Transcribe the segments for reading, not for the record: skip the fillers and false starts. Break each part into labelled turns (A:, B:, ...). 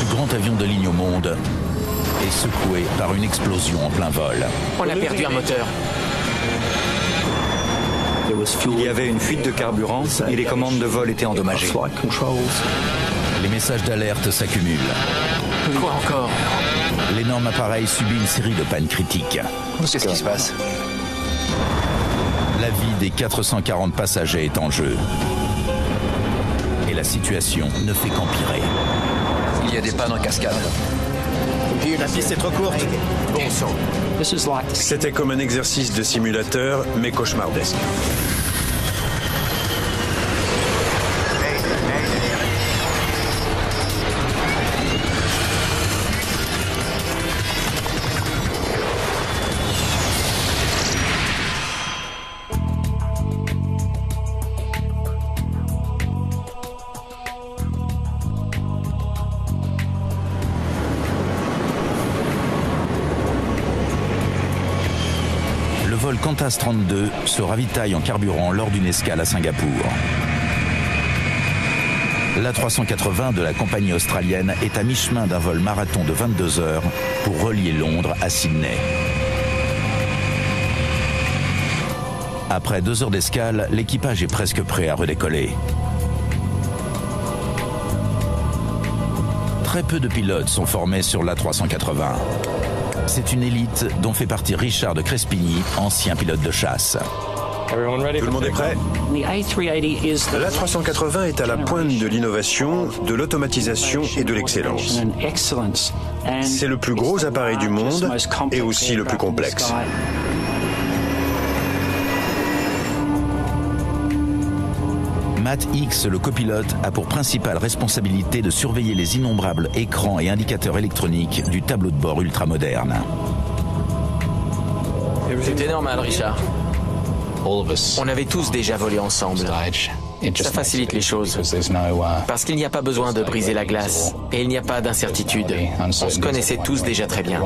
A: plus grand avion de ligne au monde est secoué par une explosion en plein vol.
B: On a perdu un moteur.
C: Il y avait une fuite de carburant et les commandes de vol étaient endommagées.
A: Les messages d'alerte s'accumulent.
B: Quoi encore?
A: L'énorme appareil subit une série de pannes critiques.
C: Qu'est-ce qui se passe?
A: La vie des 440 passagers est en jeu. Et la situation ne fait qu'empirer.
C: Il y a des pannes en cascade.
D: La piste est trop courte.
B: Bon sang.
E: C'était comme un exercice de simulateur, mais cauchemardesque.
A: Le vol Qantas 32 se ravitaille en carburant lors d'une escale à Singapour. L'A380 de la compagnie australienne est à mi-chemin d'un vol marathon de 22 heures pour relier Londres à Sydney. Après 2 heures d'escale, l'équipage est presque prêt à redécoller. Très peu de pilotes sont formés sur l'A380. C'est une élite dont fait partie Richard de Crespigny, ancien pilote de chasse.
E: Tout le monde est prêt? L'A380 est à la pointe de l'innovation, de l'automatisation et de l'excellence. C'est le plus gros appareil du monde et aussi le plus complexe.
A: Matt Hicks, le copilote, a pour principale responsabilité de surveiller les innombrables écrans et indicateurs électroniques du tableau de bord ultramoderne.
B: C'était normal, Richard. On avait tous déjà volé ensemble. Ça facilite les choses. Parce qu'il n'y a pas besoin de briser la glace. Et il n'y a pas d'incertitude. On se connaissait tous déjà très bien.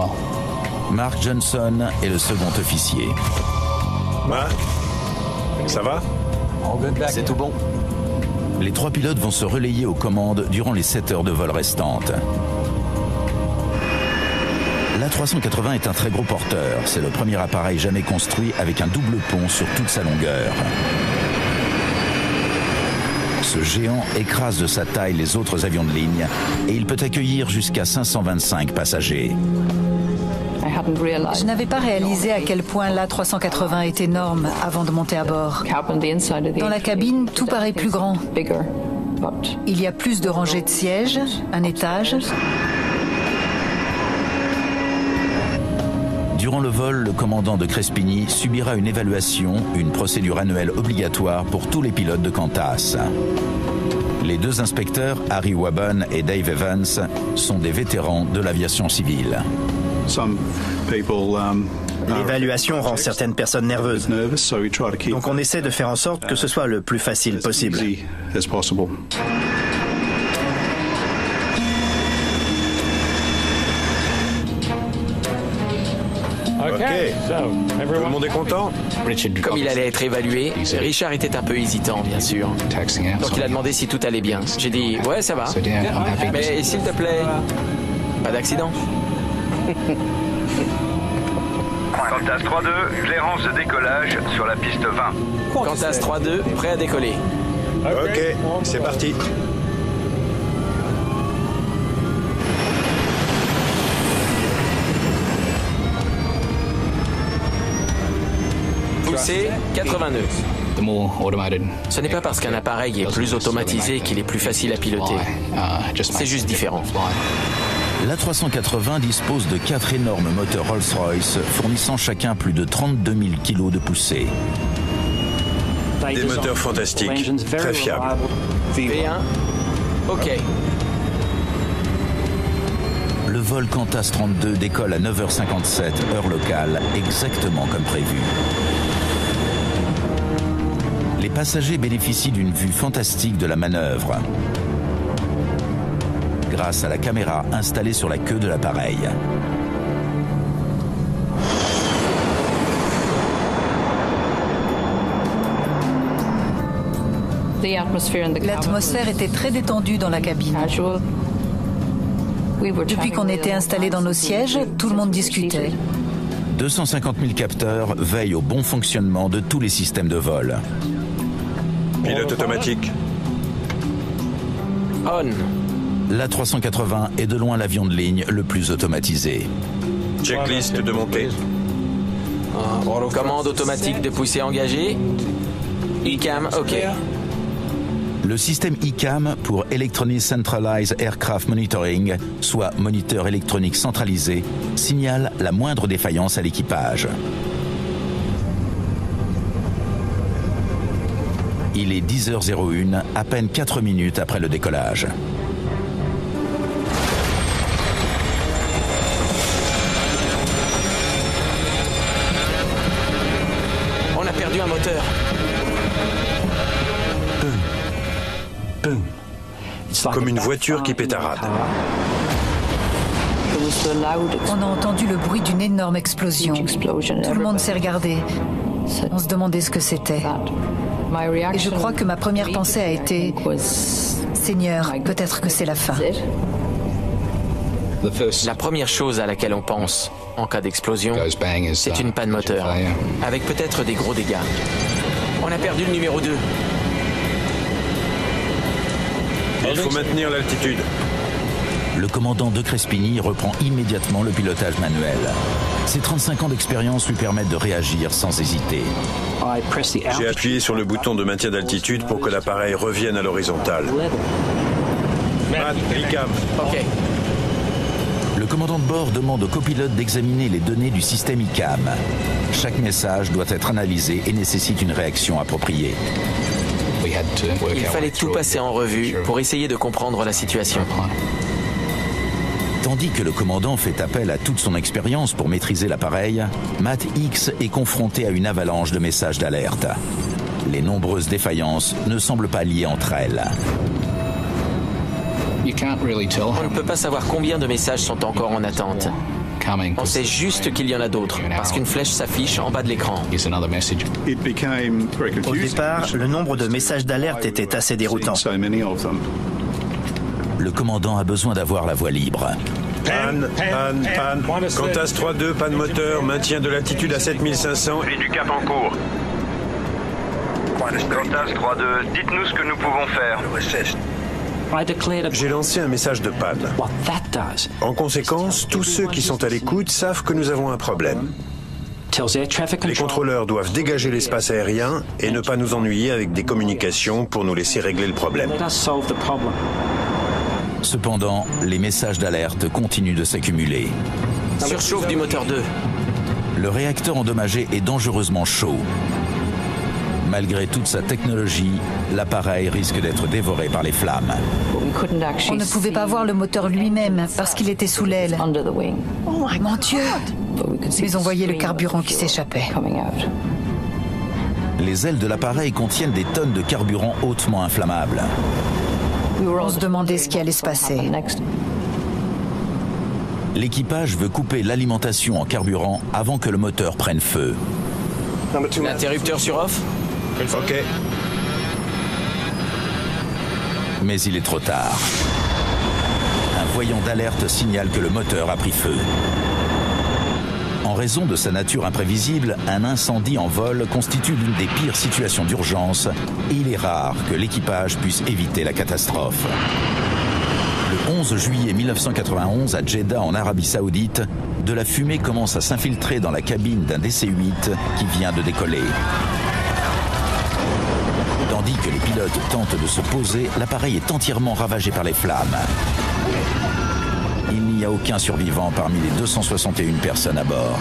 A: Mark Johnson est le second officier.
E: Ça va?
B: C'est tout bon.
A: Les 3 pilotes vont se relayer aux commandes durant les 7 heures de vol restantes. L'A380 est un très gros porteur. C'est le premier appareil jamais construit avec un double pont sur toute sa longueur. Ce géant écrase de sa taille les autres avions de ligne et il peut accueillir jusqu'à 525 passagers.
F: Je n'avais pas réalisé à quel point l'A380 est énorme avant de monter à bord. Dans la cabine, tout paraît plus grand. Il y a plus de rangées de sièges, un étage.
A: Durant le vol, le commandant de Crespigny subira une évaluation, une procédure annuelle obligatoire pour tous les pilotes de Qantas. Les 2 inspecteurs, Harry Waban et Dave Evans, sont des vétérans de l'aviation civile.
D: L'évaluation rend certaines personnes nerveuses. Donc on essaie de faire en sorte que ce soit le plus facile possible.
E: Ok. Tout le monde est content?
B: Comme il allait être évalué, Richard était un peu hésitant, bien sûr. Donc il a demandé si tout allait bien. J'ai dit, ouais, ça va. Mais s'il te plaît, pas d'accident.
G: Qantas 3-2, clearance de décollage sur la piste 20.
B: Qantas 3-2, prêt à décoller.
E: Ok, c'est parti.
B: Poussée 82. Ce n'est pas parce qu'un appareil est plus automatisé qu'il est plus facile à piloter. C'est juste différent.
A: L'A380 dispose de 4 énormes moteurs Rolls-Royce fournissant chacun plus de 32 000 kg de poussée.
E: Des moteurs fantastiques, très fiables.
B: V1, ok.
A: Le vol Qantas 32 décolle à 9h57, heure locale, exactement comme prévu. Les passagers bénéficient d'une vue fantastique de la manœuvre, grâce à la caméra installée sur la queue de l'appareil.
F: L'atmosphère était très détendue dans la cabine. Depuis qu'on était installés dans nos sièges, tout le monde discutait.
A: 250 000 capteurs veillent au bon fonctionnement de tous les systèmes de vol.
E: Pilote automatique.
B: On.
A: L'A380 est de loin l'avion de ligne le plus automatisé.
E: Checklist de montée.
B: Commande automatique de poussée engagée. ICAM, OK.
A: Le système ICAM pour Electronic Centralized Aircraft Monitoring, soit moniteur électronique centralisé, signale la moindre défaillance à l'équipage. Il est 10h01, à peine 4 minutes après le décollage.
B: On a perdu un moteur.
E: Comme une voiture qui pétarade.
F: On a entendu le bruit d'une énorme explosion. Tout le monde s'est regardé. On se demandait ce que c'était. Et je crois que ma première pensée a été « Seigneur, peut-être que c'est la fin ».
B: La première chose à laquelle on pense en cas d'explosion, c'est une panne moteur, avec peut-être des gros dégâts. On a perdu le numéro 2.
E: Il faut maintenir l'altitude.
A: Le commandant De Crespigny reprend immédiatement le pilotage manuel. Ses 35 ans d'expérience lui permettent de réagir sans hésiter.
E: J'ai appuyé sur le bouton de maintien d'altitude pour que l'appareil revienne à l'horizontale. Matt, ICAM.
B: OK.
A: Le commandant de bord demande au copilote d'examiner les données du système ICAM. Chaque message doit être analysé et nécessite une réaction appropriée.
B: Il fallait tout passer en revue pour essayer de comprendre la situation.
A: Tandis que le commandant fait appel à toute son expérience pour maîtriser l'appareil, Matt X est confronté à une avalanche de messages d'alerte. Les nombreuses défaillances ne semblent pas liées entre elles.
B: On ne peut pas savoir combien de messages sont encore en attente. On sait juste qu'il y en a d'autres, parce qu'une flèche s'affiche en bas de l'écran.
D: Au départ, le nombre de messages d'alerte était assez déroutant.
A: Le commandant a besoin d'avoir la voie libre.
E: Panne. Qantas 3-2, panne moteur, maintien de l'altitude à 7500.
G: Suivi du cap en cours. Qantas 3-2, dites-nous ce que nous pouvons faire.
E: J'ai lancé un message de panne. En conséquence, tous ceux qui sont à l'écoute savent que nous avons un problème. Les contrôleurs doivent dégager l'espace aérien et ne pas nous ennuyer avec des communications pour nous laisser régler le problème.
A: Cependant, les messages d'alerte continuent de s'accumuler.
B: Surchauffe du moteur 2.
A: Le réacteur endommagé est dangereusement chaud. Malgré toute sa technologie, l'appareil risque d'être dévoré par les flammes.
F: On ne pouvait pas voir le moteur lui-même parce qu'il était sous l'aile. Oh mon Dieu! Mais on voyait le carburant qui s'échappait.
A: Les ailes de l'appareil contiennent des tonnes de carburant hautement inflammable.
F: On se demandait ce qui allait se passer.
A: L'équipage veut couper l'alimentation en carburant avant que le moteur prenne feu.
B: L'interrupteur sur off?
E: OK.
A: Mais il est trop tard. Un voyant d'alerte signale que le moteur a pris feu. En raison de sa nature imprévisible, un incendie en vol constitue l'une des pires situations d'urgence et il est rare que l'équipage puisse éviter la catastrophe. Le 11 juillet 1991, à Jeddah, en Arabie Saoudite, de la fumée commence à s'infiltrer dans la cabine d'un DC-8 qui vient de décoller. Tandis que les pilotes tentent de se poser, l'appareil est entièrement ravagé par les flammes. Il n'y a aucun survivant parmi les 261 personnes à bord.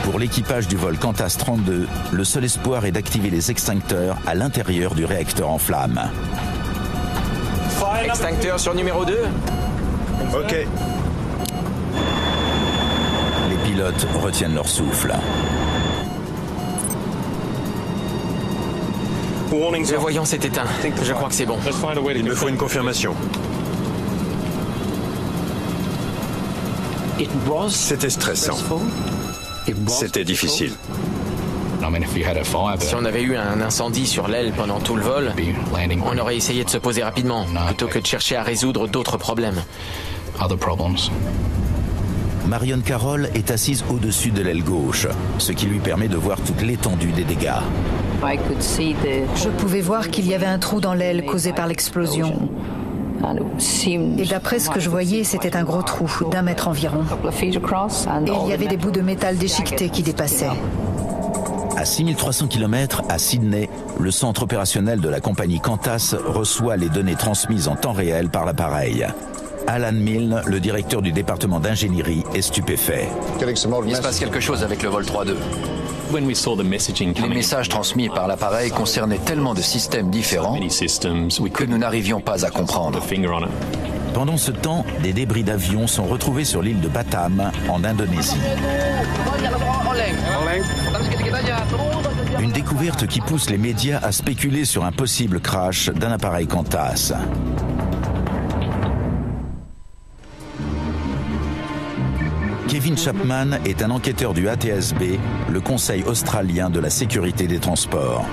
A: Pour l'équipage du vol Qantas 32, le seul espoir est d'activer les extincteurs à l'intérieur du réacteur en flammes.
B: Extincteur sur numéro 2.
E: OK.
A: Les pilotes retiennent leur souffle.
B: Le voyant s'est éteint. Je crois que c'est bon.
E: Il me faut une confirmation. C'était stressant. C'était difficile.
B: Si on avait eu un incendie sur l'aile pendant tout le vol, on aurait essayé de se poser rapidement, plutôt que de chercher à résoudre d'autres problèmes.
A: Marion Carroll est assise au-dessus de l'aile gauche, ce qui lui permet de voir toute l'étendue des dégâts.
F: Je pouvais voir qu'il y avait un trou dans l'aile causé par l'explosion. Et d'après ce que je voyais, c'était un gros trou d'1 mètre environ. Et il y avait des bouts de métal déchiquetés qui dépassaient.
A: À 6300 km, à Sydney, le centre opérationnel de la compagnie Qantas reçoit les données transmises en temps réel par l'appareil. Alan Milne, le directeur du département d'ingénierie, est stupéfait.
H: Il se passe quelque chose avec le vol 3-2. Les messages transmis par l'appareil concernaient tellement de systèmes différents que nous n'arrivions pas à comprendre.
A: Pendant ce temps, des débris d'avions sont retrouvés sur l'île de Batam, en Indonésie. Une découverte qui pousse les médias à spéculer sur un possible crash d'un appareil Qantas. Kevin Chapman est un enquêteur du ATSB, le Conseil australien de la sécurité des transports.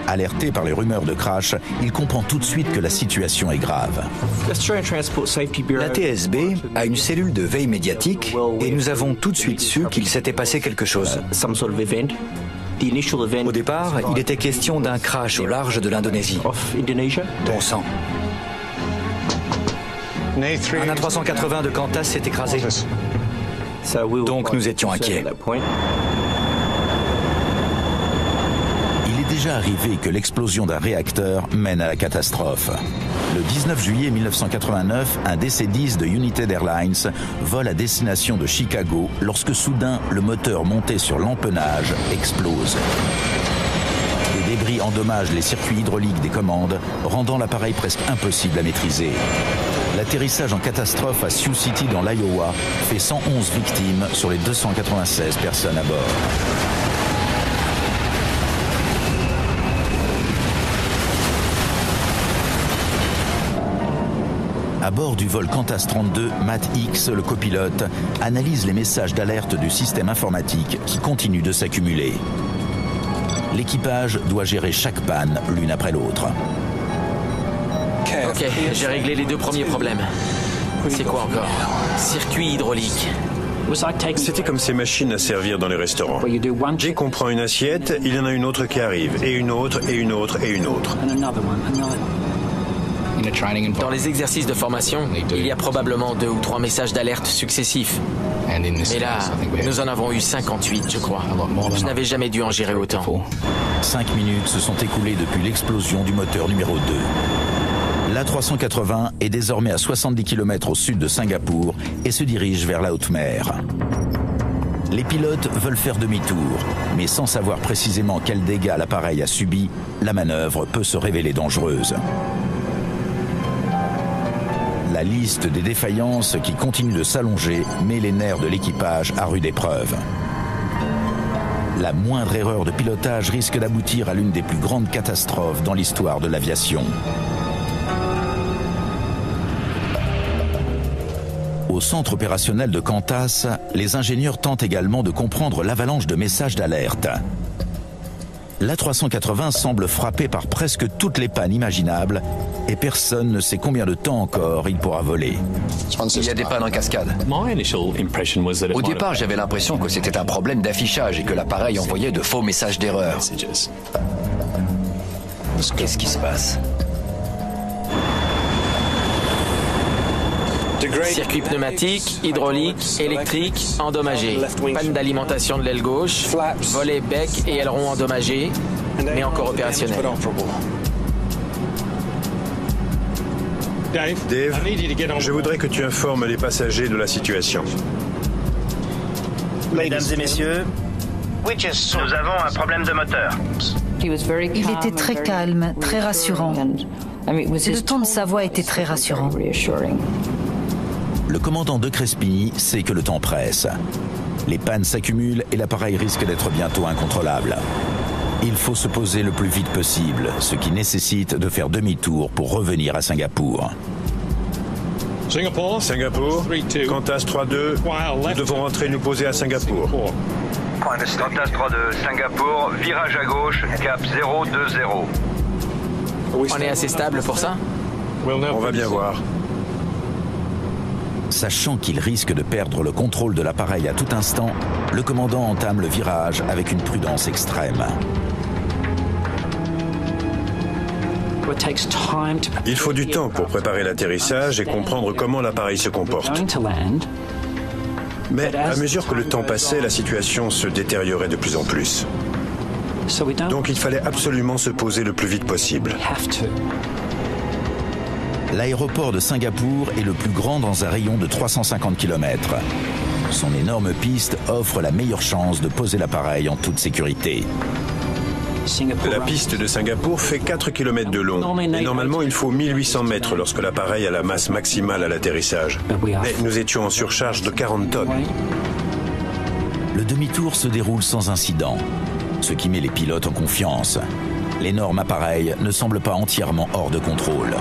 A: Alerté par les rumeurs de crash, il comprend tout de suite que la situation est grave.
C: L'ATSB a une cellule de veille médiatique et nous avons tout de suite su qu'il s'était passé quelque chose. Au départ, il était question d'un crash au large de l'Indonésie. Bon sang. Un A380 de Qantas s'est écrasé. Donc nous étions inquiets.
A: Il est déjà arrivé que l'explosion d'un réacteur mène à la catastrophe. Le 19 juillet 1989, un DC-10 de United Airlines vole à destination de Chicago lorsque soudain le moteur monté sur l'empennage explose. Les débris endommagent les circuits hydrauliques des commandes, rendant l'appareil presque impossible à maîtriser. L'atterrissage en catastrophe à Sioux City dans l'Iowa fait 111 victimes sur les 296 personnes à bord. À bord du vol Qantas 32, Matt Hicks, le copilote, analyse les messages d'alerte du système informatique qui continuent de s'accumuler. L'équipage doit gérer chaque panne l'une après l'autre.
B: Ok, j'ai réglé les 2 premiers problèmes. C'est quoi encore? Circuit hydraulique.
E: C'était comme ces machines à servir dans les restaurants. Dès qu'on prend une assiette, il y en a une autre qui arrive, et une autre, et une autre, et une autre.
B: Dans les exercices de formation, il y a probablement 2 ou 3 messages d'alerte successifs. Mais là, nous en avons eu 58, je crois. Je n'avais jamais dû en gérer autant.
A: 5 minutes se sont écoulées depuis l'explosion du moteur numéro 2. L'A380 est désormais à 70 km au sud de Singapour et se dirige vers la haute mer. Les pilotes veulent faire demi-tour, mais sans savoir précisément quels dégâts l'appareil a subis, la manœuvre peut se révéler dangereuse. La liste des défaillances qui continue de s'allonger met les nerfs de l'équipage à rude épreuve. La moindre erreur de pilotage risque d'aboutir à l'une des plus grandes catastrophes dans l'histoire de l'aviation. Au centre opérationnel de Qantas, les ingénieurs tentent également de comprendre l'avalanche de messages d'alerte. L'A380 semble frappé par presque toutes les pannes imaginables et personne ne sait combien de temps encore il pourra voler.
H: Il y a des pannes en cascade. Au départ, j'avais l'impression que c'était un problème d'affichage et que l'appareil envoyait de faux messages d'erreur. Qu'est-ce qui se passe?
B: Circuit pneumatique, hydraulique, électrique, endommagé. Panne d'alimentation de l'aile gauche, volet, bec et aileron endommagés, mais encore opérationnel.
E: Dave, je voudrais que tu informes les passagers de la situation.
D: Mesdames et messieurs,
G: nous avons un problème de moteur.
F: Il était très calme, très rassurant. Et le ton de sa voix était très rassurant.
A: Le commandant de Crespigny sait que le temps presse. Les pannes s'accumulent et l'appareil risque d'être bientôt incontrôlable. Il faut se poser le plus vite possible, ce qui nécessite de faire demi-tour pour revenir à Singapour.
E: Singapour, Qantas 3-2, nous devons rentrer nous poser à Singapour.
G: Qantas 3-2, Singapour, virage à gauche, cap 020.
B: On est assez stable pour ça?
E: On va bien voir.
A: Sachant qu'il risque de perdre le contrôle de l'appareil à tout instant, le commandant entame le virage avec une prudence extrême.
E: Il faut du temps pour préparer l'atterrissage et comprendre comment l'appareil se comporte. Mais à mesure que le temps passait, la situation se détériorait de plus en plus. Donc il fallait absolument se poser le plus vite possible.
A: L'aéroport de Singapour est le plus grand dans un rayon de 350 km. Son énorme piste offre la meilleure chance de poser l'appareil en toute sécurité.
E: La piste de Singapour fait 4 km de long et normalement il faut 1800 mètres lorsque l'appareil a la masse maximale à l'atterrissage. Mais nous étions en surcharge de 40 tonnes.
A: Le demi-tour se déroule sans incident, ce qui met les pilotes en confiance. L'énorme appareil ne semble pas entièrement hors de contrôle.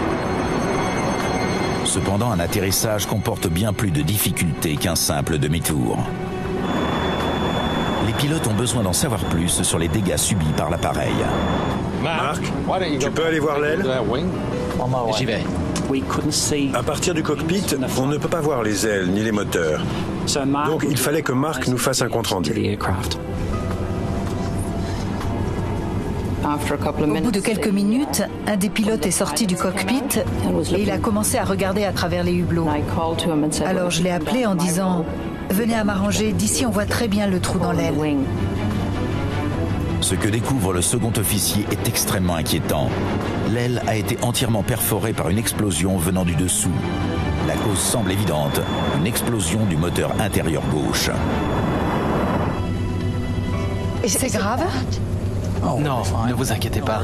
A: Cependant, un atterrissage comporte bien plus de difficultés qu'un simple demi-tour. Les pilotes ont besoin d'en savoir plus sur les dégâts subis par l'appareil.
E: Marc, tu peux aller voir l'aile?
H: J'y vais.
E: À partir du cockpit, on ne peut pas voir les ailes ni les moteurs. Donc il fallait que Marc nous fasse un compte-rendu.
F: Au bout de quelques minutes, un des pilotes est sorti du cockpit et il a commencé à regarder à travers les hublots. Alors je l'ai appelé en disant « Venez à m'arranger, d'ici on voit très bien le trou dans l'aile. »
A: Ce que découvre le second officier est extrêmement inquiétant. L'aile a été entièrement perforée par une explosion venant du dessous. La cause semble évidente, une explosion du moteur intérieur gauche.
F: C'est grave ?
B: Non, ne vous inquiétez pas.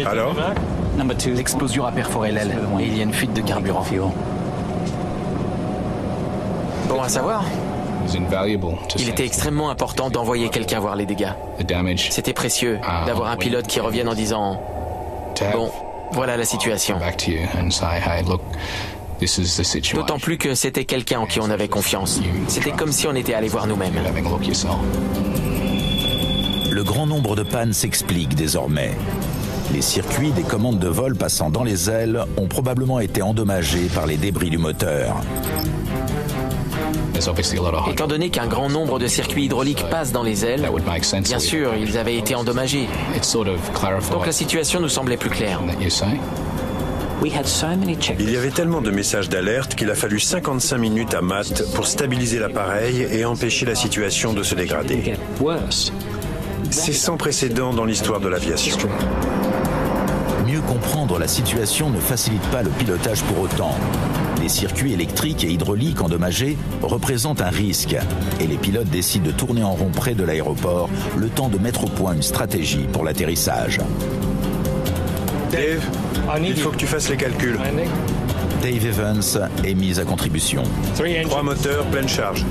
E: Alors?
B: L'explosion a perforé l'aile et il y a une fuite de carburant. Bon à savoir. Il était extrêmement important d'envoyer quelqu'un voir les dégâts. C'était précieux d'avoir un pilote qui revienne en disant « Bon, voilà la situation ». D'autant plus que c'était quelqu'un en qui on avait confiance. C'était comme si on était allé voir nous-mêmes.
A: Le grand nombre de pannes s'explique désormais. Les circuits des commandes de vol passant dans les ailes ont probablement été endommagés par les débris du moteur.
B: Étant donné qu'un grand nombre de circuits hydrauliques passent dans les ailes, bien sûr, ils avaient été endommagés. Donc la situation nous semblait plus claire.
E: Il y avait tellement de messages d'alerte qu'il a fallu 55 minutes à Matt pour stabiliser l'appareil et empêcher la situation de se dégrader. C'est sans précédent dans l'histoire de l'aviation.
A: Mieux comprendre la situation ne facilite pas le pilotage pour autant. Les circuits électriques et hydrauliques endommagés représentent un risque et les pilotes décident de tourner en rond près de l'aéroport le temps de mettre au point une stratégie pour l'atterrissage.
E: Dave, il faut que tu fasses les calculs.
A: Dave Evans est mis à contribution.
E: 3 moteurs, pleine charge.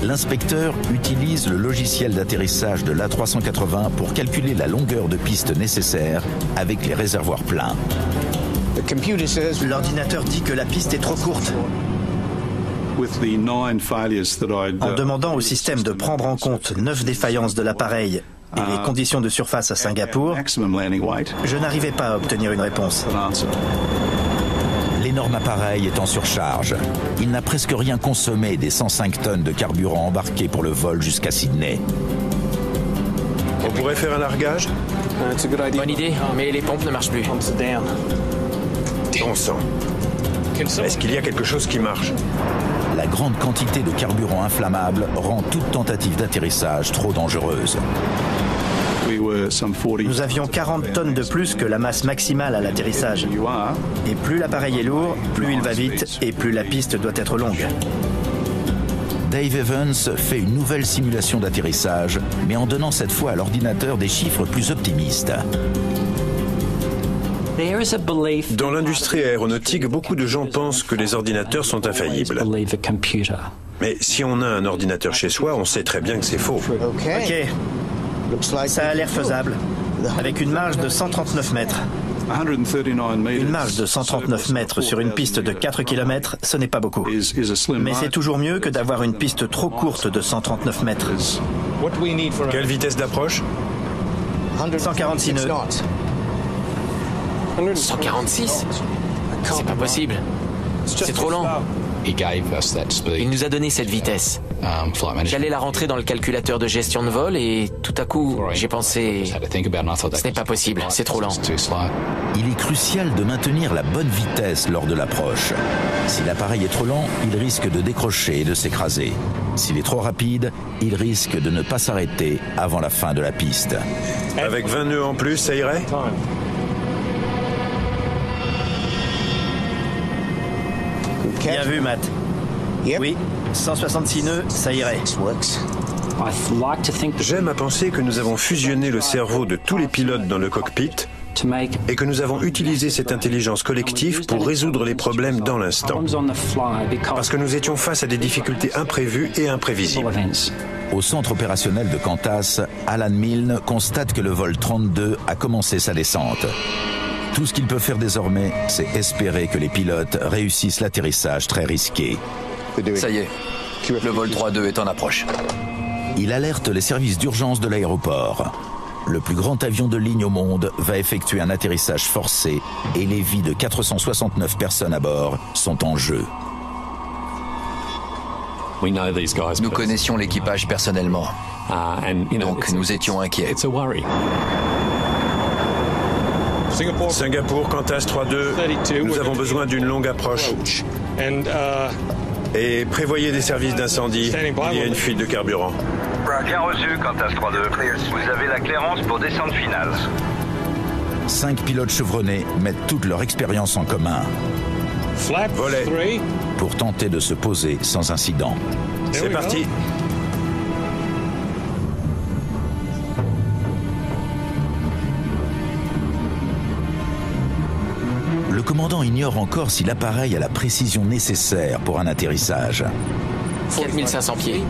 A: L'inspecteur utilise le logiciel d'atterrissage de l'A380 pour calculer la longueur de piste nécessaire avec les réservoirs pleins.
D: L'ordinateur dit que la piste est trop courte. En demandant au système de prendre en compte 9 défaillances de l'appareil et les conditions de surface à Singapour, je n'arrivais pas à obtenir une réponse.
A: L'énorme appareil est en surcharge. Il n'a presque rien consommé des 105 tonnes de carburant embarqués pour le vol jusqu'à Sydney.
E: On pourrait faire un largage?
B: Bonne idée, mais les pompes ne marchent plus.
E: Bon sang. Est-ce qu'il y a quelque chose qui marche?
A: La grande quantité de carburant inflammable rend toute tentative d'atterrissage trop dangereuse.
D: Nous avions 40 tonnes de plus que la masse maximale à l'atterrissage. Et plus l'appareil est lourd, plus il va vite et plus la piste doit être longue.
A: Dave Evans fait une nouvelle simulation d'atterrissage, mais en donnant cette fois à l'ordinateur des chiffres plus optimistes.
E: Dans l'industrie aéronautique, beaucoup de gens pensent que les ordinateurs sont infaillibles. Mais si on a un ordinateur chez soi, on sait très bien que c'est faux.
D: Ok. Ça a l'air faisable. Avec une marge de 139 mètres. Une marge de 139 mètres sur une piste de 4 km, ce n'est pas beaucoup. Mais c'est toujours mieux que d'avoir une piste trop courte de 139 mètres.
E: Quelle vitesse d'approche?
D: 146 nœuds.
B: 146? C'est pas possible. C'est trop lent. Il nous a donné cette vitesse. J'allais la rentrer dans le calculateur de gestion de vol et tout à coup, j'ai pensé, ce n'est pas possible, c'est trop lent.
A: Il est crucial de maintenir la bonne vitesse lors de l'approche. Si l'appareil est trop lent, il risque de décrocher et de s'écraser. S'il est trop rapide, il risque de ne pas s'arrêter avant la fin de la piste.
E: Avec 20 nœuds en plus, ça irait?
D: Bien vu, Matt. Oui, 166 nœuds, ça irait.
E: J'aime à penser que nous avons fusionné le cerveau de tous les pilotes dans le cockpit et que nous avons utilisé cette intelligence collective pour résoudre les problèmes dans l'instant. Parce que nous étions face à des difficultés imprévues et imprévisibles.
A: Au centre opérationnel de Qantas, Alan Milne constate que le vol 32 a commencé sa descente. Tout ce qu'il peut faire désormais, c'est espérer que les pilotes réussissent l'atterrissage très risqué.
H: Ça y est, le vol 3-2 est en approche.
A: Il alerte les services d'urgence de l'aéroport. Le plus grand avion de ligne au monde va effectuer un atterrissage forcé et les vies de 469 personnes à bord sont en jeu.
H: Nous connaissions l'équipage personnellement, donc nous étions inquiets.
E: Singapour, Qantas 3-2, nous avons besoin d'une longue approche. Et prévoyez des services d'incendie, il y a une fuite de carburant.
G: Bien reçu, Qantas 3-2. Vous avez la clairance pour descente finale.
A: 5 pilotes chevronnés mettent toute leur expérience en commun.
E: Volet.
A: Pour tenter de se poser sans incident.
E: C'est parti.
A: Le commandant ignore encore si l'appareil a la précision nécessaire pour un atterrissage.
B: 4500 pieds.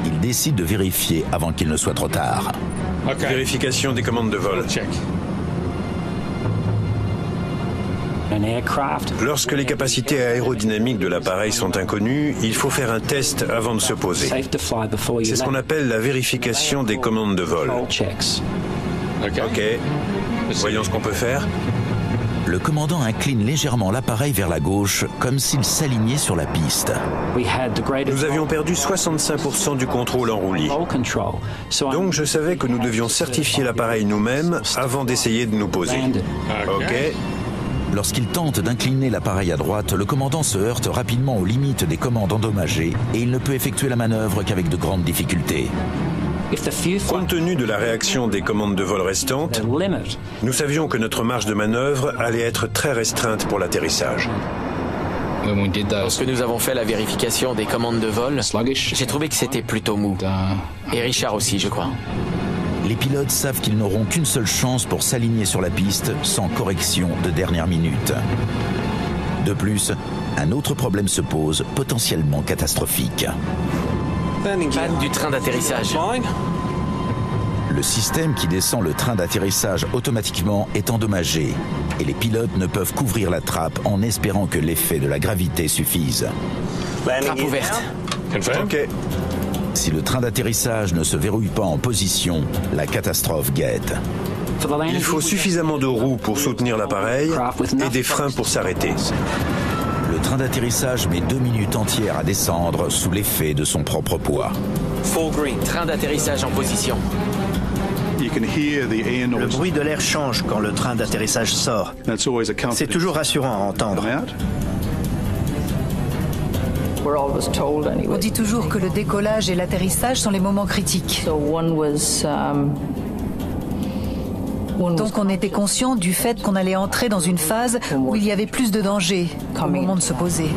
A: Il décide de vérifier avant qu'il ne soit trop tard.
E: Vérification des commandes de vol. Lorsque les capacités aérodynamiques de l'appareil sont inconnues, il faut faire un test avant de se poser. C'est ce qu'on appelle la vérification des commandes de vol. Ok. Voyons ce qu'on peut faire.
A: Le commandant incline légèrement l'appareil vers la gauche, comme s'il s'alignait sur la piste.
E: Nous avions perdu 65% du contrôle en roue libre. Donc je savais que nous devions certifier l'appareil nous-mêmes avant d'essayer de nous poser. Ok.
A: Lorsqu'il tente d'incliner l'appareil à droite, le commandant se heurte rapidement aux limites des commandes endommagées et il ne peut effectuer la manœuvre qu'avec de grandes difficultés.
E: Compte tenu de la réaction des commandes de vol restantes, nous savions que notre marge de manœuvre allait être très restreinte pour l'atterrissage.
B: Lorsque nous avons fait la vérification des commandes de vol, j'ai trouvé que c'était plutôt mou. Et Richard aussi, je crois.
A: Les pilotes savent qu'ils n'auront qu'une seule chance pour s'aligner sur la piste sans correction de dernière minute. De plus, un autre problème se pose, potentiellement catastrophique.
B: Panne du train d'atterrissage.
A: Le système qui descend le train d'atterrissage automatiquement est endommagé et les pilotes ne peuvent qu'ouvrir la trappe en espérant que l'effet de la gravité suffise.
B: Trappe ouverte.
E: Ok.
A: Si le train d'atterrissage ne se verrouille pas en position, la catastrophe guette.
E: Il faut suffisamment de roues pour soutenir l'appareil et des freins pour s'arrêter.
A: Le train d'atterrissage met 2 minutes entières à descendre sous l'effet de son propre poids.
B: Full green. Train d'atterrissage en position.
D: Le bruit de l'air change quand le train d'atterrissage sort. C'est toujours rassurant à entendre.
F: On dit toujours que le décollage et l'atterrissage sont les moments critiques. Donc on était conscient du fait qu'on allait entrer dans une phase où il y avait plus de danger au moment de se poser.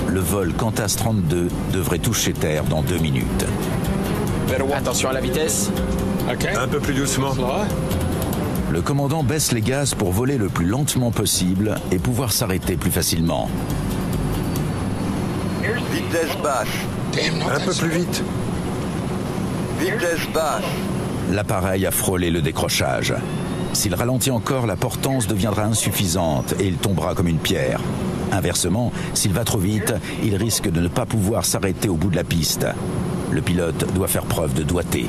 A: Le vol Qantas 32 devrait toucher terre dans 2 minutes.
B: Attention à la vitesse.
E: Un peu plus doucement.
A: Le commandant baisse les gaz pour voler le plus lentement possible et pouvoir s'arrêter plus facilement.
I: Vitesse basse.
E: Un peu plus vite.
I: Vitesse basse.
A: L'appareil a frôlé le décrochage. S'il ralentit encore, la portance deviendra insuffisante et il tombera comme une pierre. Inversement, s'il va trop vite, il risque de ne pas pouvoir s'arrêter au bout de la piste. Le pilote doit faire preuve de doigté.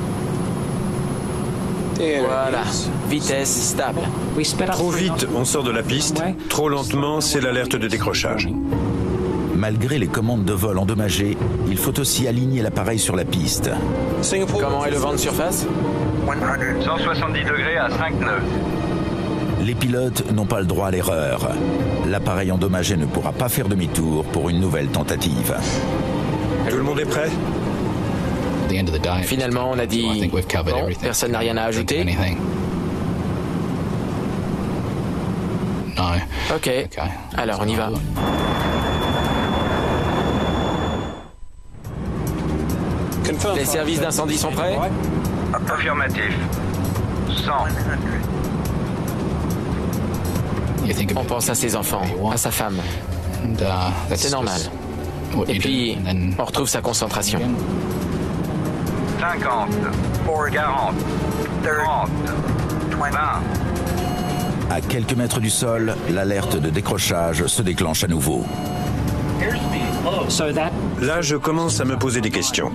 B: Voilà, vitesse stable.
E: Trop vite, on sort de la piste. Trop lentement, c'est l'alerte de décrochage.
A: Malgré les commandes de vol endommagées, il faut aussi aligner l'appareil sur la piste.
B: Comment est le vent de surface?
G: 170 degrés à 5 nœuds.
A: Les pilotes n'ont pas le droit à l'erreur. L'appareil endommagé ne pourra pas faire demi-tour pour une nouvelle tentative.
E: Tout le monde est prêt?
B: Finalement, on a dit... Bon, personne n'a rien à ajouter? Ok, alors on y va. Les services d'incendie sont prêts?
G: Affirmatif. 100.
B: On pense à ses enfants, à sa femme. C'est normal. Et puis, on retrouve sa concentration.
G: 50, 40, 30, 20.
A: À quelques mètres du sol, l'alerte de décrochage se déclenche à nouveau.
E: Là, je commence à me poser des questions.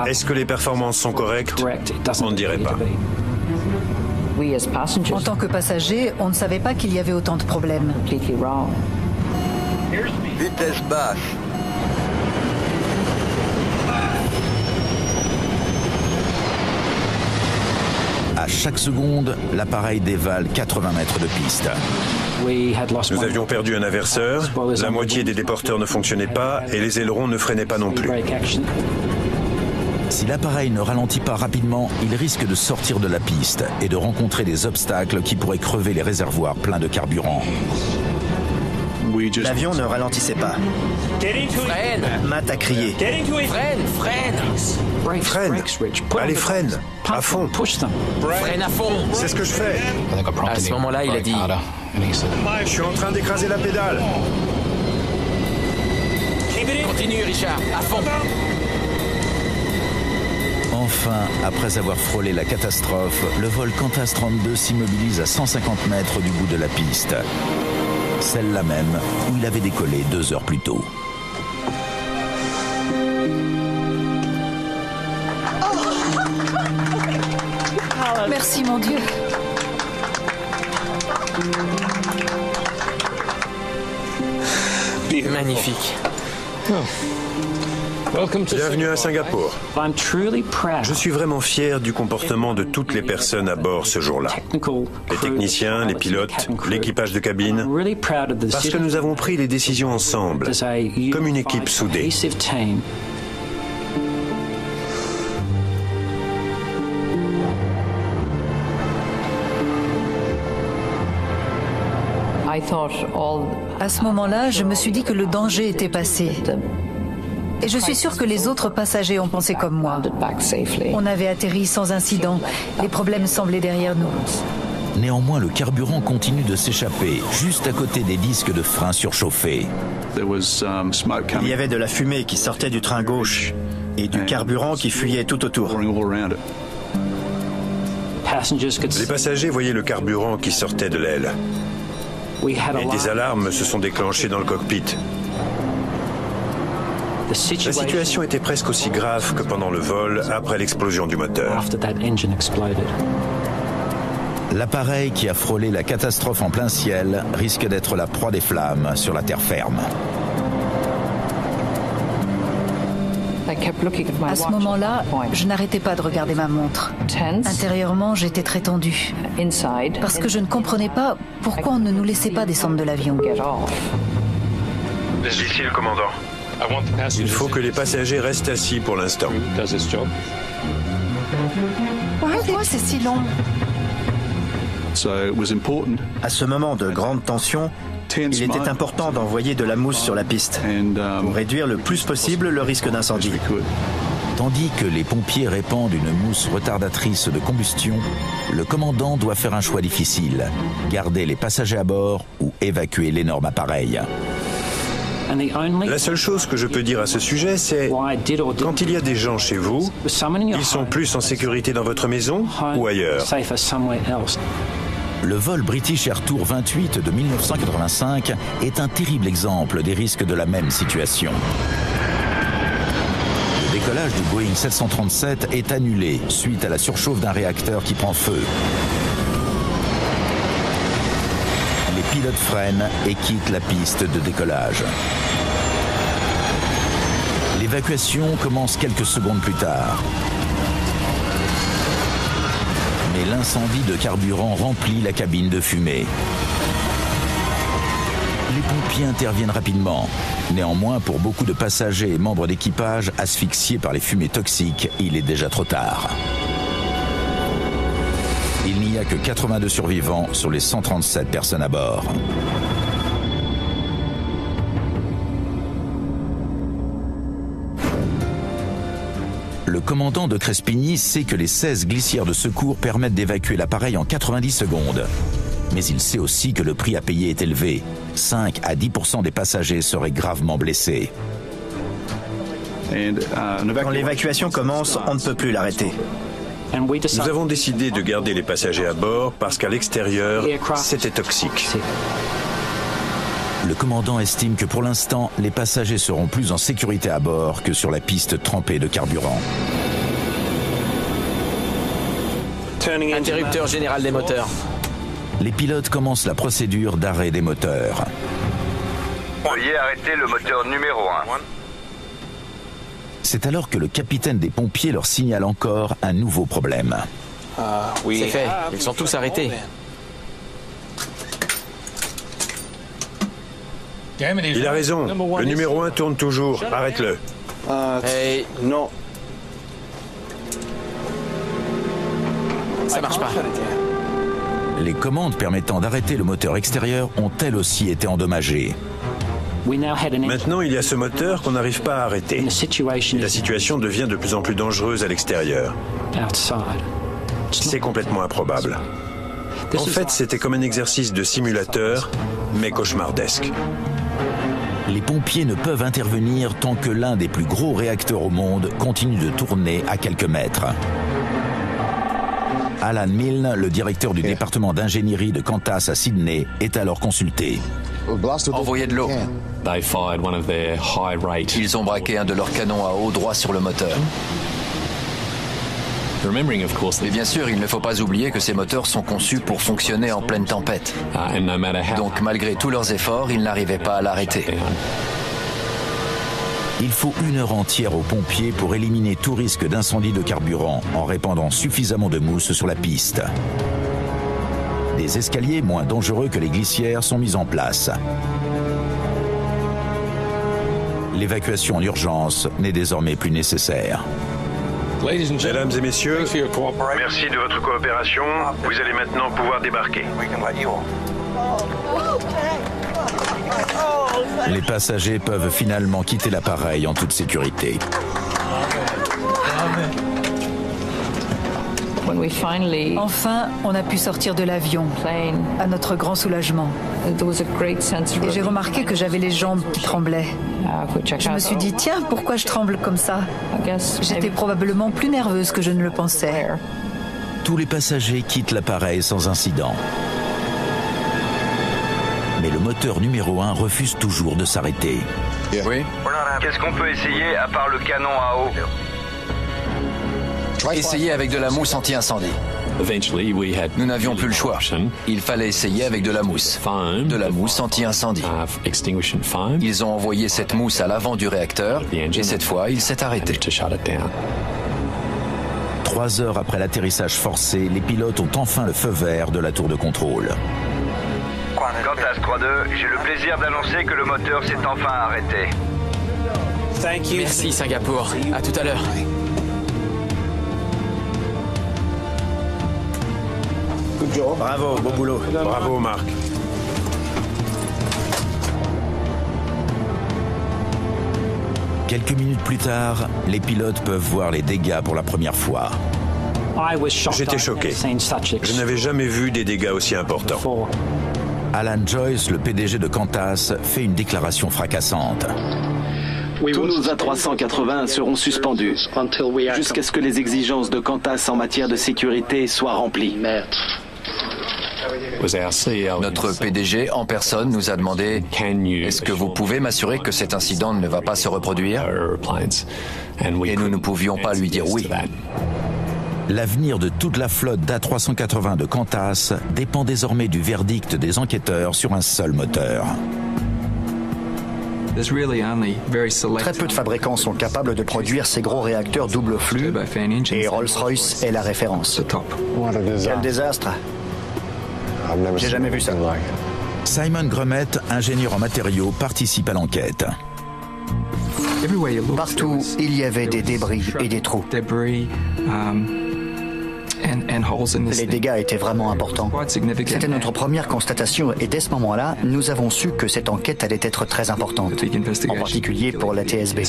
E: Est-ce que les performances sont correctes? On ne dirait pas.
F: En tant que passager, on ne savait pas qu'il y avait autant de problèmes.
G: Vitesse basse.
A: À chaque seconde, l'appareil dévale 80 mètres de piste.
E: Nous avions perdu un inverseur, la moitié des déporteurs ne fonctionnaient pas et les ailerons ne freinaient pas non plus.
A: Si l'appareil ne ralentit pas rapidement, il risque de sortir de la piste et de rencontrer des obstacles qui pourraient crever les réservoirs pleins de carburant.
D: L'avion ne ralentissait pas.
B: Freine!
D: Matt a crié.
B: Freine!
E: Allez, freine! À fond!
B: Freine à fond!
E: C'est ce que je fais!
B: À ce moment-là, il a dit...
E: Je suis en train d'écraser la pédale!
B: Continue, Richard, à fond!
A: Enfin, après avoir frôlé la catastrophe, le vol Qantas 32 s'immobilise à 150 mètres du bout de la piste. Celle-là même où il avait décollé 2 heures plus tôt.
F: Merci mon Dieu.
B: Magnifique.
E: Bienvenue à Singapour. Je suis vraiment fier du comportement de toutes les personnes à bord ce jour-là. Les techniciens, les pilotes, l'équipage de cabine. Parce que nous avons pris les décisions ensemble, comme une équipe soudée.
F: À ce moment-là, je me suis dit que le danger était passé. Et je suis sûre que les autres passagers ont pensé comme moi. On avait atterri sans incident. Les problèmes semblaient derrière nous.
A: Néanmoins, le carburant continue de s'échapper, juste à côté des disques de frein surchauffés.
D: Il y avait de la fumée qui sortait du train gauche et du carburant qui fuyait tout autour.
E: Les passagers voyaient le carburant qui sortait de l'aile. Et des alarmes se sont déclenchées dans le cockpit. La situation était presque aussi grave que pendant le vol après l'explosion du moteur.
A: L'appareil qui a frôlé la catastrophe en plein ciel risque d'être la proie des flammes sur la terre ferme.
F: À ce moment-là, je n'arrêtais pas de regarder ma montre. Intérieurement, j'étais très tendue. Parce que je ne comprenais pas pourquoi on ne nous laissait pas descendre de l'avion.
G: Ici le commandant.
E: Il faut que les passagers restent assis pour l'instant.
F: Pourquoi c'est si long?
D: À ce moment de grande tension, il était important d'envoyer de la mousse sur la piste pour réduire le plus possible le risque d'incendie.
A: Tandis que les pompiers répandent une mousse retardatrice de combustion, le commandant doit faire un choix difficile, garder les passagers à bord ou évacuer l'énorme appareil.
E: La seule chose que je peux dire à ce sujet, c'est quand il y a des gens chez vous, ils sont plus en sécurité dans votre maison ou ailleurs.
A: Le vol British Air Tour 28 de 1985 est un terrible exemple des risques de la même situation. Le décollage du Boeing 737 est annulé suite à la surchauffe d'un réacteur qui prend feu. Les pilotes freinent et quittent la piste de décollage. L'évacuation commence quelques secondes plus tard. Mais l'incendie de carburant remplit la cabine de fumée. Les pompiers interviennent rapidement. Néanmoins, pour beaucoup de passagers et membres d'équipage asphyxiés par les fumées toxiques, il est déjà trop tard. Il n'y a que 82 survivants sur les 137 personnes à bord. Le commandant de Crespigny sait que les 16 glissières de secours permettent d'évacuer l'appareil en 90 secondes. Mais il sait aussi que le prix à payer est élevé. 5 à 10% des passagers seraient gravement blessés.
D: Quand l'évacuation commence, on ne peut plus l'arrêter.
E: Nous avons décidé de garder les passagers à bord parce qu'à l'extérieur, c'était toxique.
A: Le commandant estime que pour l'instant, les passagers seront plus en sécurité à bord que sur la piste trempée de carburant.
B: Interrupteur général des moteurs.
A: Les pilotes commencent la procédure d'arrêt des moteurs.
G: Veuillez arrêter le moteur numéro 1.
A: C'est alors que le capitaine des pompiers leur signale encore un nouveau problème.
B: C'est fait, ils sont tous arrêtés.
E: Il a raison, le numéro 1 tourne toujours, arrête-le.
B: Hey, non. Ça marche pas.
A: Les commandes permettant d'arrêter le moteur extérieur ont elles aussi été endommagées.
E: Maintenant, il y a ce moteur qu'on n'arrive pas à arrêter. La situation devient de plus en plus dangereuse à l'extérieur. C'est complètement improbable. En fait, c'était comme un exercice de simulateur, mais cauchemardesque.
A: Les pompiers ne peuvent intervenir tant que l'un des plus gros réacteurs au monde continue de tourner à quelques mètres. Alan Milne, le directeur du département d'ingénierie de Qantas à Sydney, est alors consulté.
H: Envoyez de l'eau. Ils ont braqué un de leurs canons à eau droit sur le moteur. Mais bien sûr, il ne faut pas oublier que ces moteurs sont conçus pour fonctionner en pleine tempête. Donc malgré tous leurs efforts, ils n'arrivaient pas à l'arrêter.
A: Il faut 1 heure entière aux pompiers pour éliminer tout risque d'incendie de carburant en répandant suffisamment de mousse sur la piste. Des escaliers moins dangereux que les glissières sont mis en place. L'évacuation en urgence n'est désormais plus nécessaire.
E: Mesdames et messieurs,
G: Merci de votre coopération. Vous allez maintenant pouvoir débarquer.
A: Les passagers peuvent finalement quitter l'appareil en toute sécurité.
F: Enfin, on a pu sortir de l'avion, à notre grand soulagement. Et j'ai remarqué que j'avais les jambes qui tremblaient. Je me suis dit, tiens, pourquoi je tremble comme ça? J'étais probablement plus nerveuse que je ne le pensais.
A: Tous les passagers quittent l'appareil sans incident. Mais le moteur numéro 1 refuse toujours de s'arrêter.
H: Oui.
G: Qu'est-ce qu'on peut essayer à part le canon à eau?
H: Essayez avec de la mousse anti-incendie. Nous n'avions plus le choix. Il fallait essayer avec de la mousse. De la mousse anti-incendie. Ils ont envoyé cette mousse à l'avant du réacteur et cette fois, il s'est arrêté.
A: 3 heures après l'atterrissage forcé, les pilotes ont enfin le feu vert de la tour de contrôle.
G: Qantas 3-2, j'ai le plaisir d'annoncer que le moteur s'est enfin arrêté.
B: Merci Singapour. À tout à l'heure.
D: Bravo, beau boulot.
E: bravo Marc.
A: Quelques minutes plus tard, les pilotes peuvent voir les dégâts pour la première fois.
E: J'étais choqué. Je n'avais jamais vu des dégâts aussi importants.
A: Alan Joyce, le PDG de Qantas, fait une déclaration fracassante.
I: Tous nos A380 seront suspendus jusqu'à ce que les exigences de Qantas en matière de sécurité soient remplies.
H: Notre PDG en personne nous a demandé « Est-ce que vous pouvez m'assurer que cet incident ne va pas se reproduire ?» Et nous ne pouvions pas lui dire oui.
A: L'avenir de toute la flotte d'A380 de Qantas dépend désormais du verdict des enquêteurs sur un seul moteur.
J: Très peu de fabricants sont capables de produire ces gros réacteurs double flux et Rolls-Royce est la référence. Quel désastre! J'ai jamais vu ça.
A: Simon Grumet, ingénieur en matériaux, participe à l'enquête.
J: Partout, il y avait des débris et des trous. Les dégâts étaient vraiment importants. C'était notre première constatation et dès ce moment-là, nous avons su que cette enquête allait être très importante, en particulier pour la TSB.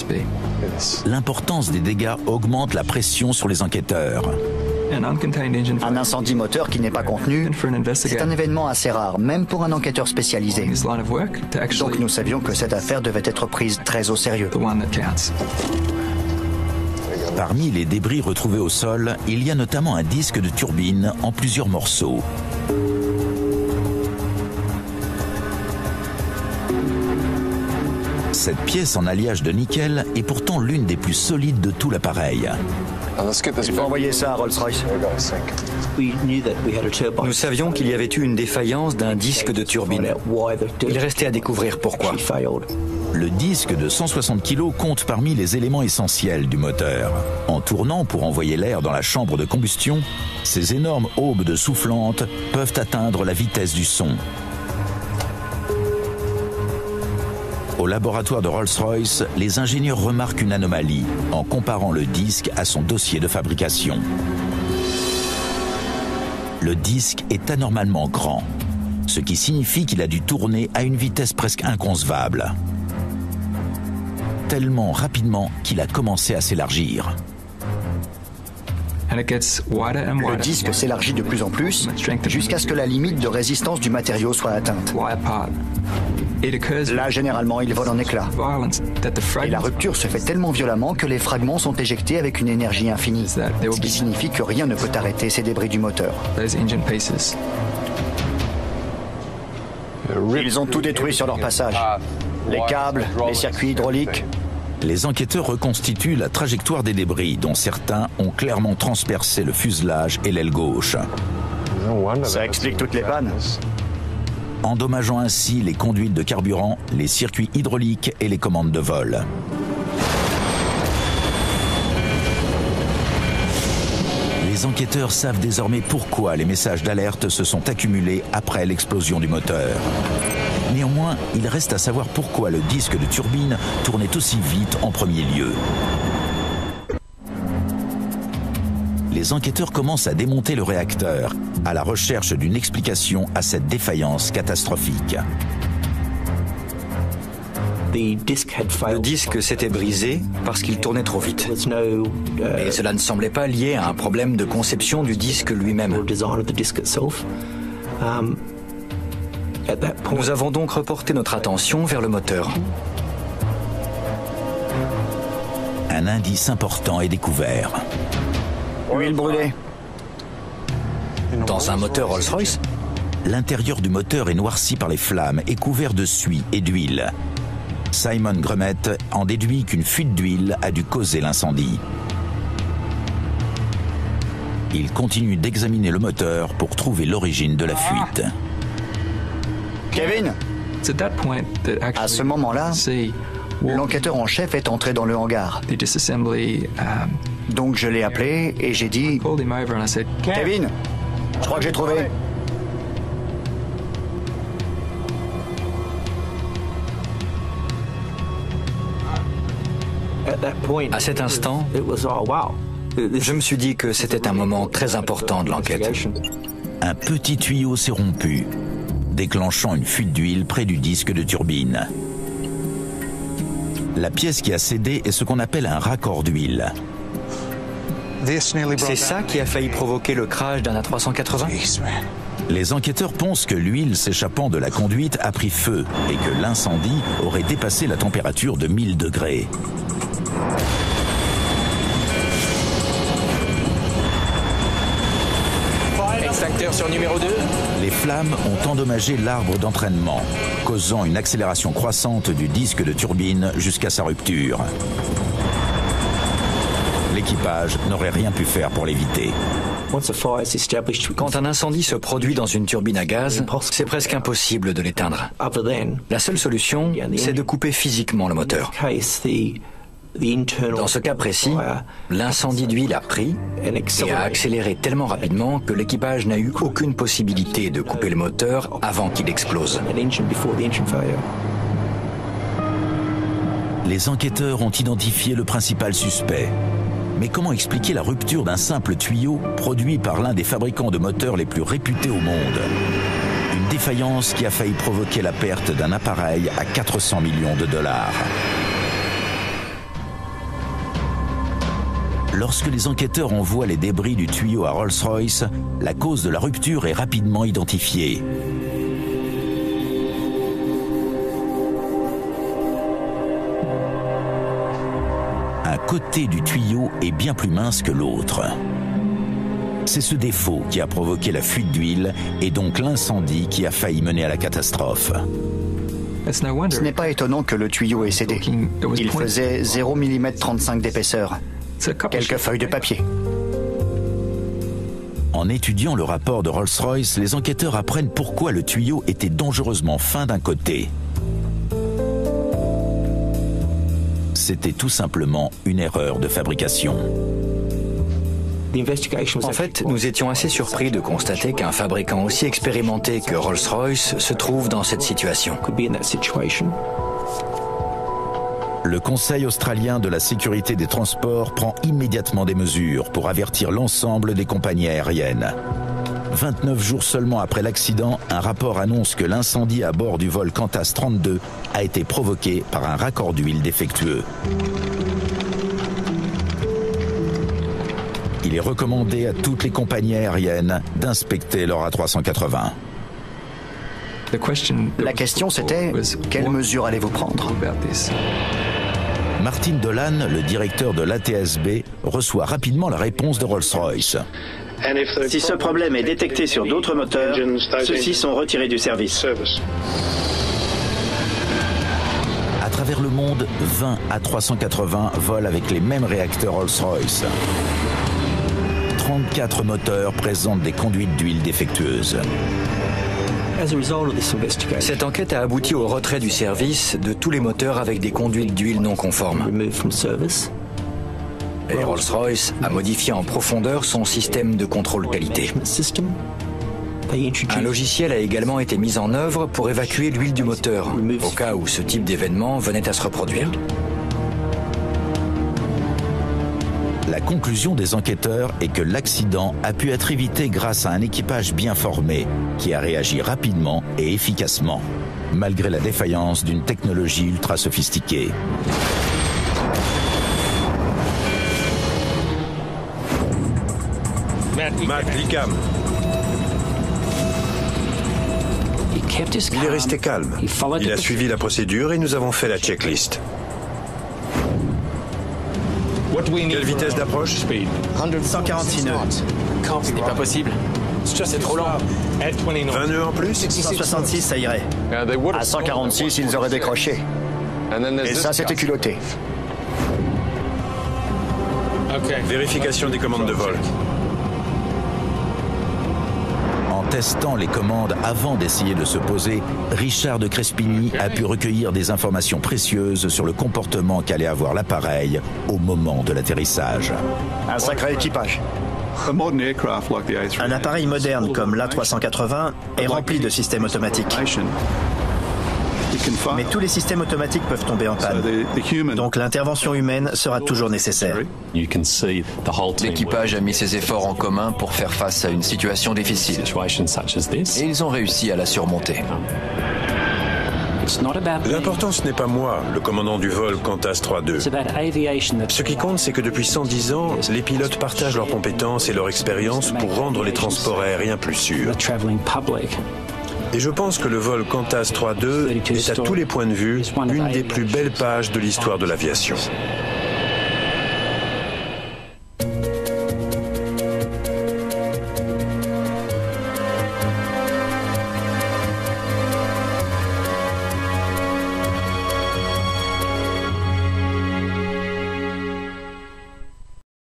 A: L'importance des dégâts augmente la pression sur les enquêteurs.
J: Un incendie moteur qui n'est pas contenu, c'est un événement assez rare, même pour un enquêteur spécialisé. Donc nous savions que cette affaire devait être prise très au sérieux.
A: Parmi les débris retrouvés au sol, il y a notamment un disque de turbine en plusieurs morceaux. Cette pièce en alliage de nickel est pourtant l'une des plus solides de tout l'appareil.
J: Il faut envoyer ça à Rolls-Royce.
C: Nous savions qu'il y avait eu une défaillance d'un disque de turbine. Il restait à découvrir pourquoi.
A: Le disque de 160 kg compte parmi les éléments essentiels du moteur. En tournant pour envoyer l'air dans la chambre de combustion, ces énormes aubes soufflantes peuvent atteindre la vitesse du son. Au laboratoire de Rolls-Royce, les ingénieurs remarquent une anomalie en comparant le disque à son dossier de fabrication. Le disque est anormalement grand, ce qui signifie qu'il a dû tourner à une vitesse presque inconcevable. Tellement rapidement qu'il a commencé à s'élargir.
J: Le disque s'élargit de plus en plus jusqu'à ce que la limite de résistance du matériau soit atteinte. Là, généralement, il vole en éclats. Et la rupture se fait tellement violemment que les fragments sont éjectés avec une énergie infinie, ce qui signifie que rien ne peut arrêter ces débris du moteur. Ils ont tout détruit sur leur passage. Les câbles, les circuits hydrauliques.
A: Les enquêteurs reconstituent la trajectoire des débris, dont certains ont clairement transpercé le fuselage et l'aile gauche.
J: Ça explique toutes les pannes.
A: Endommageant ainsi les conduites de carburant, les circuits hydrauliques et les commandes de vol. Les enquêteurs savent désormais pourquoi les messages d'alerte se sont accumulés après l'explosion du moteur. Néanmoins, il reste à savoir pourquoi le disque de turbine tournait aussi vite en premier lieu. Les enquêteurs commencent à démonter le réacteur, à la recherche d'une explication à cette défaillance catastrophique.
C: Le disque s'était brisé parce qu'il tournait trop vite. Mais cela ne semblait pas lié à un problème de conception du disque lui-même. Nous avons donc reporté notre attention vers le moteur.
A: Un indice important est découvert.
J: Huile brûlée.
C: Dans un moteur Rolls-Royce ?
A: L'intérieur du moteur est noirci par les flammes et couvert de suie et d'huile. Simon Grumet en déduit qu'une fuite d'huile a dû causer l'incendie. Il continue d'examiner le moteur pour trouver l'origine de la fuite.
J: Kevin, à ce moment-là, l'enquêteur en chef est entré dans le hangar. Donc je l'ai appelé et j'ai dit « Kevin, je crois que j'ai trouvé. »
C: À cet instant, je me suis dit que c'était un moment très important de l'enquête.
A: Un petit tuyau s'est rompu, déclenchant une fuite d'huile près du disque de turbine. La pièce qui a cédé est ce qu'on appelle un raccord d'huile.
C: C'est ça qui a failli provoquer le crash d'un A380 ?
A: Les enquêteurs pensent que l'huile s'échappant de la conduite a pris feu et que l'incendie aurait dépassé la température de 1000 degrés.
B: Réacteur sur numéro 2.
A: Les flammes ont endommagé l'arbre d'entraînement, causant une accélération croissante du disque de turbine jusqu'à sa rupture. L'équipage n'aurait rien pu faire pour l'éviter.
C: Quand un incendie se produit dans une turbine à gaz, c'est presque impossible de l'éteindre. La seule solution, c'est de couper physiquement le moteur. Dans ce cas précis, l'incendie d'huile a pris et a accéléré tellement rapidement que l'équipage n'a eu aucune possibilité de couper le moteur avant qu'il explose.
A: Les enquêteurs ont identifié le principal suspect. Mais comment expliquer la rupture d'un simple tuyau produit par l'un des fabricants de moteurs les plus réputés au monde? Une défaillance qui a failli provoquer la perte d'un appareil à 400 millions de dollars. Lorsque les enquêteurs envoient les débris du tuyau à Rolls-Royce, la cause de la rupture est rapidement identifiée. Un côté du tuyau est bien plus mince que l'autre. C'est ce défaut qui a provoqué la fuite d'huile et donc l'incendie qui a failli mener à la catastrophe.
J: Ce n'est pas étonnant que le tuyau ait cédé. Il faisait 0 mm 35 d'épaisseur. Quelques feuilles de papier.
A: En étudiant le rapport de Rolls-Royce, les enquêteurs apprennent pourquoi le tuyau était dangereusement fin d'un côté. C'était tout simplement une erreur de fabrication.
C: En fait, nous étions assez surpris de constater qu'un fabricant aussi expérimenté que Rolls-Royce se trouve dans cette situation.
A: Le Conseil australien de la sécurité des transports prend immédiatement des mesures pour avertir l'ensemble des compagnies aériennes. 29 jours seulement après l'accident, un rapport annonce que l'incendie à bord du vol Qantas 32 a été provoqué par un raccord d'huile défectueux. Il est recommandé à toutes les compagnies aériennes d'inspecter leur A380.
J: La question c'était, quelles mesures allez-vous prendre?
A: Martin Dolan, le directeur de l'ATSB, reçoit rapidement la réponse de Rolls-Royce.
D: Si ce problème est détecté sur d'autres moteurs, ceux-ci sont retirés du service.
A: À travers le monde, 20 A380 volent avec les mêmes réacteurs Rolls-Royce. 34 moteurs présentent des conduites d'huile défectueuses.
C: Cette enquête a abouti au retrait du service de tous les moteurs avec des conduites d'huile non conformes. Et Rolls-Royce a modifié en profondeur son système de contrôle qualité. Un logiciel a également été mis en œuvre pour évacuer l'huile du moteur, au cas où ce type d'événement venait à se reproduire.
A: La conclusion des enquêteurs est que l'accident a pu être évité grâce à un équipage bien formé qui a réagi rapidement et efficacement, malgré la défaillance d'une technologie ultra sophistiquée.
E: Matt Licam. Il est resté calme. Il a suivi la procédure et nous avons fait la checklist. Quelle vitesse d'approche?
D: 146 nœuds.
B: Ce n'est pas possible. C'est trop lent.
E: 20 nœuds en plus?
D: 166, ça irait.
J: À 146, ils auraient décroché. Et ça, c'était culotté.
E: Vérification des commandes de vol.
A: En testant les commandes avant d'essayer de se poser, Richard de Crespigny a pu recueillir des informations précieuses sur le comportement qu'allait avoir l'appareil au moment de l'atterrissage.
J: Un sacré équipage.
D: Un appareil moderne comme l'A380 est rempli de systèmes automatiques. Mais tous les systèmes automatiques peuvent tomber en panne. Donc l'intervention humaine sera toujours nécessaire.
H: L'équipage a mis ses efforts en commun pour faire face à une situation difficile. Et ils ont réussi à la surmonter.
E: L'important, ce n'est pas moi, le commandant du vol Qantas 3-2. Ce qui compte, c'est que depuis 110 ans, les pilotes partagent leurs compétences et leur expérience pour rendre les transports aériens plus sûrs. Et je pense que le vol Qantas 3-2 est à tous les points de vue une des plus belles pages de l'histoire de l'aviation.